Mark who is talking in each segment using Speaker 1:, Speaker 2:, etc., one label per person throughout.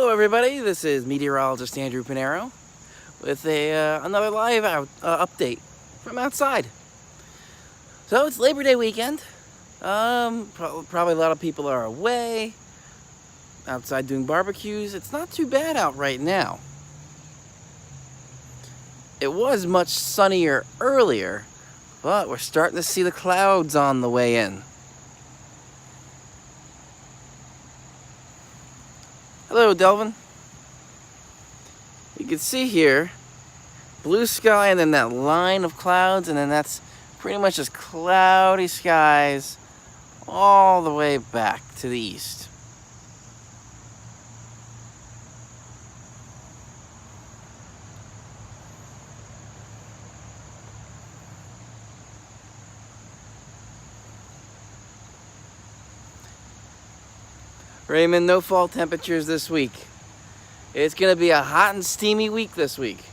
Speaker 1: Hello everybody, this is meteorologist Andrew Pinero with another live update from outside. So it's Labor Day weekend. Probably a lot of people are away, outside doing barbecues. It's not too bad out right now. It was much sunnier earlier, but we're starting to see the clouds on the way in. Hello, Delvin. You can see here, blue sky and then that line of clouds, and then that's pretty much just cloudy skies all the way back to the east. Raymond, no fall temperatures this week. It's going to be a hot and steamy week this week.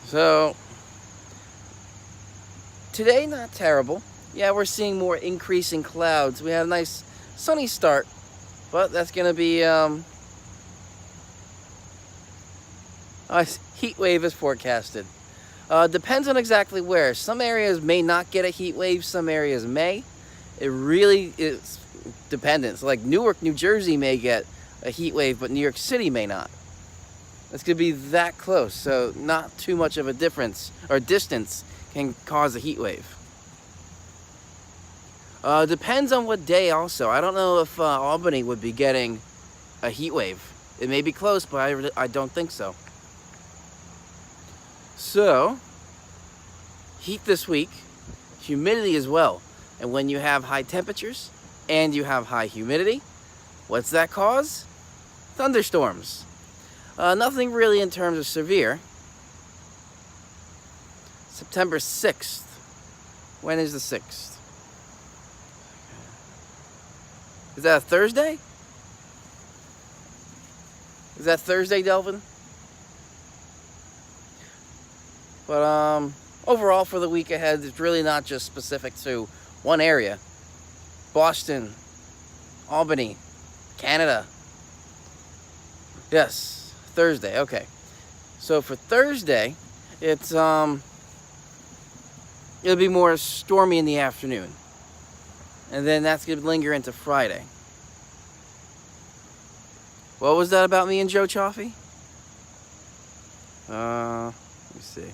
Speaker 1: So, today not terrible. Yeah, we're seeing more increasing clouds. We had a nice sunny start, but that's going to be a heat wave is forecasted. Depends on exactly where. Some areas may not get a heat wave, some areas may. It really is dependent. So like Newark, New Jersey may get a heat wave, but New York City may not. It's going to be that close, so not too much of a difference or distance can cause a heat wave. Depends on what day also. I don't know if Albany would be getting a heat wave. It may be close, but I don't think so. So, heat this week, humidity as well. And when you have high temperatures and you have high humidity, what's that cause? Thunderstorms. Nothing really in terms of severe. September 6th. When is the 6th? Is that a Thursday? Is that Thursday, Delvin? But overall for the week ahead, it's really not just specific to one area. Boston, Albany, Canada. Yes, Thursday, okay. So for Thursday, it'll be more stormy in the afternoon. And then that's going to linger into Friday. What was that about me and Joe Chaffee? Let me see.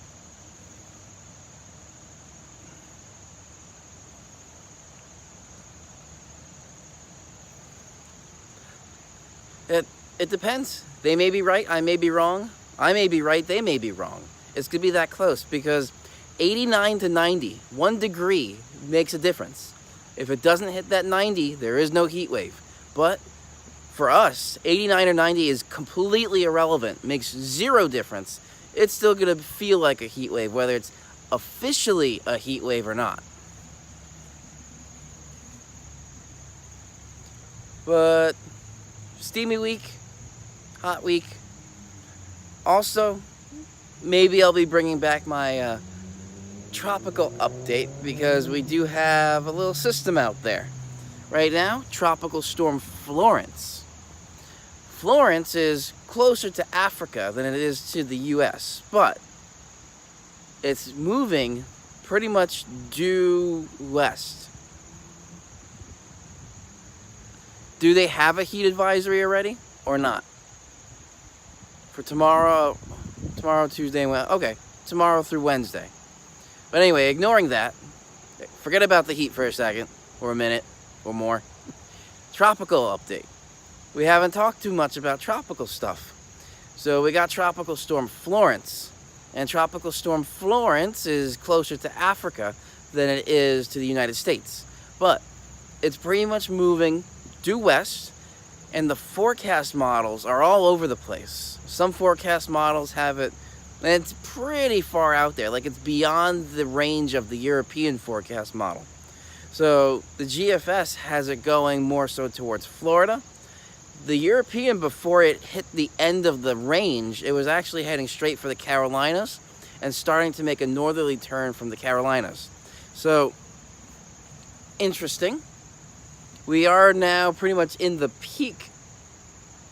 Speaker 1: It depends. They may be right, I may be wrong. I may be right, they may be wrong. It's going to be that close because 89 to 90, 1 degree makes a difference. If it doesn't hit that 90, there is no heat wave. But for us, 89 or 90 is completely irrelevant, makes zero difference. It's still going to feel like a heat wave, whether it's officially a heat wave or not. But steamy week, hot week. Also, maybe I'll be bringing back my tropical update because we do have a little system out there. Right now, Tropical Storm Florence. Florence is closer to Africa than it is to the US, but it's moving pretty much due west. Do they have a heat advisory already or not? For tomorrow, Tuesday, okay, tomorrow through Wednesday. But anyway, ignoring that, forget about the heat for a second, or a minute, or more. Tropical update. We haven't talked too much about tropical stuff. So we got Tropical Storm Florence. And Tropical Storm Florence is closer to Africa than it is to the United States. But it's pretty much moving due west, and the forecast models are all over the place. Some forecast models have it, and it's pretty far out there, like it's beyond the range of the European forecast model. So the GFS has it going more so towards Florida. The European, before it hit the end of the range, it was actually heading straight for the Carolinas and starting to make a northerly turn from the Carolinas. So, interesting. We are now pretty much in the peak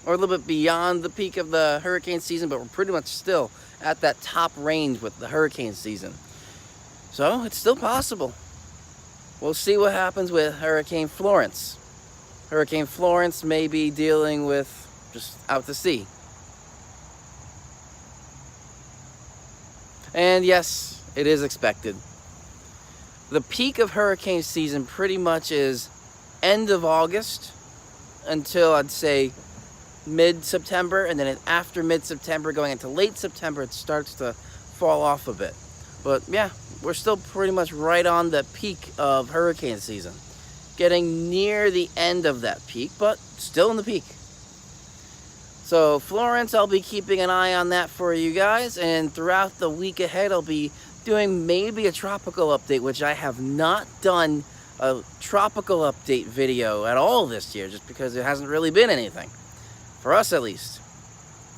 Speaker 1: or a little bit beyond the peak of the hurricane season, but we're pretty much still at that top range with the hurricane season. So it's still possible. We'll see what happens with Hurricane Florence. Hurricane Florence may be dealing with just out to sea. And yes, it is expected. The peak of hurricane season pretty much is end of August until I'd say mid-September, and then after mid-September going into late September it starts to fall off a bit. But yeah, we're still pretty much right on the peak of hurricane season. Getting near the end of that peak, but still in the peak. So Florence, I'll be keeping an eye on that for you guys, and throughout the week ahead I'll be doing maybe a tropical update, which I have not done a tropical update video at all this year, just because there hasn't really been anything, for us at least.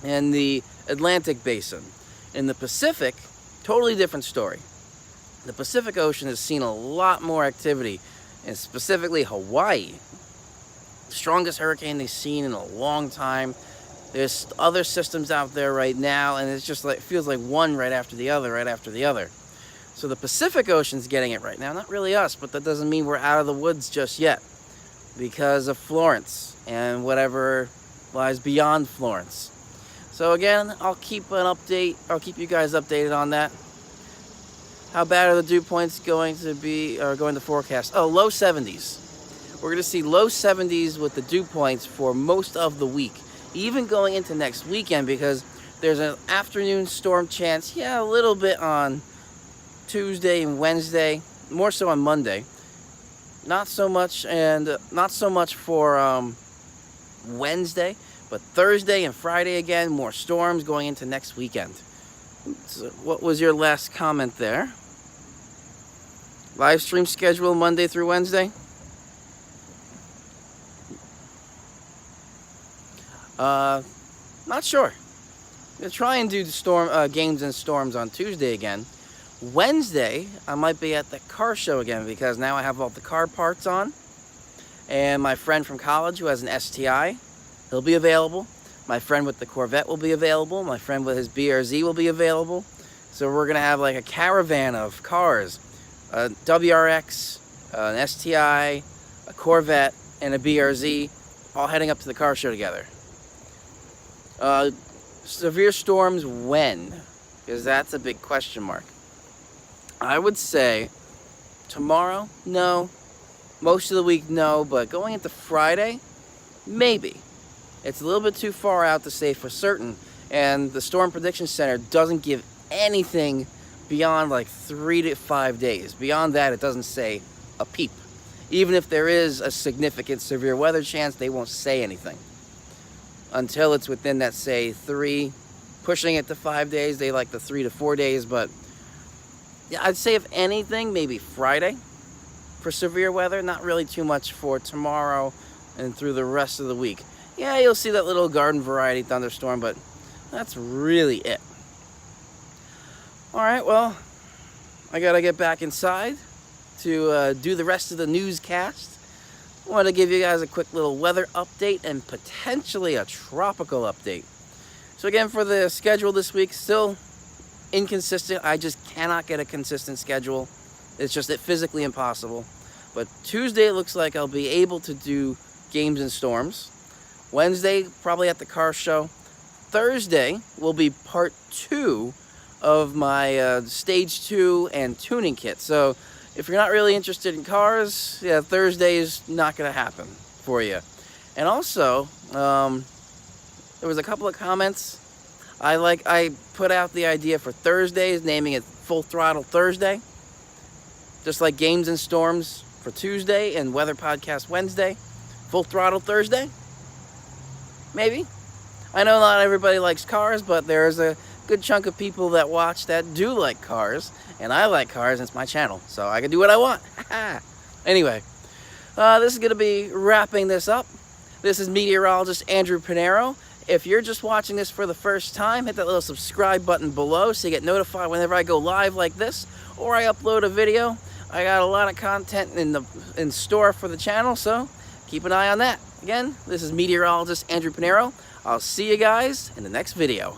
Speaker 1: In the Atlantic Basin. In the Pacific, totally different story. The Pacific Ocean has seen a lot more activity, and specifically Hawaii. The strongest hurricane they've seen in a long time. There's other systems out there right now, and it's just like, it feels like one right after the other, right after the other. So the Pacific Ocean's getting it right now. Not really us, but that doesn't mean we're out of the woods just yet, because of Florence and whatever lies beyond Florence. So again, I'll keep you guys updated on that. How bad are the dew points going to forecast? Oh, low 70s. We're going to see low 70s with the dew points for most of the week, even going into next weekend, because there's an afternoon storm chance. Yeah, a little bit on Tuesday and Wednesday, more so on Monday. Not so much for Wednesday, but Thursday and Friday again, more storms going into next weekend. So what was your last comment there? Live stream schedule Monday through Wednesday? Not sure. We'll try and do the games and storms on Tuesday again. Wednesday, I might be at the car show again, because now I have all the car parts on. And my friend from college who has an STI, he'll be available. My friend with the Corvette will be available. My friend with his BRZ will be available. So we're going to have like a caravan of cars. A WRX, an STI, a Corvette, and a BRZ, all heading up to the car show together. Severe storms when? Because that's a big question mark. I would say tomorrow, no. Most of the week, no. But going into Friday, maybe. It's a little bit too far out to say for certain. And the Storm Prediction Center doesn't give anything beyond like 3 to 5 days. Beyond that, it doesn't say a peep. Even if there is a significant severe weather chance, they won't say anything. Until it's within that, say, 3, pushing it to 5 days. They like the 3 to 4 days, but yeah, I'd say if anything, maybe Friday for severe weather. Not really too much for tomorrow and through the rest of the week. Yeah, you'll see that little garden variety thunderstorm, but that's really it. Alright, well, I gotta get back inside to do the rest of the newscast. I want to give you guys a quick little weather update and potentially a tropical update. So again, for the schedule this week, still inconsistent. I just cannot get a consistent schedule. It's just physically impossible. But Tuesday, it looks like I'll be able to do games and storms. Wednesday, probably at the car show. Thursday will be part 2 of my stage 2 and tuning kit. So if you're not really interested in cars, yeah, Thursday is not going to happen for you. And also, there was a couple of comments. I put out the idea for Thursdays, naming it Full Throttle Thursday. Just like Games and Storms for Tuesday and Weather Podcast Wednesday. Full Throttle Thursday? Maybe. I know not everybody likes cars, but there's a good chunk of people that watch that do like cars. And I like cars, and it's my channel, so I can do what I want. Anyway, this is going to be wrapping this up. This is meteorologist Andrew Pinero. If you're just watching this for the first time, hit that little subscribe button below so you get notified whenever I go live like this, or I upload a video. I got a lot of content in store for the channel, so keep an eye on that. Again, this is meteorologist Andrew Pinero. I'll see you guys in the next video.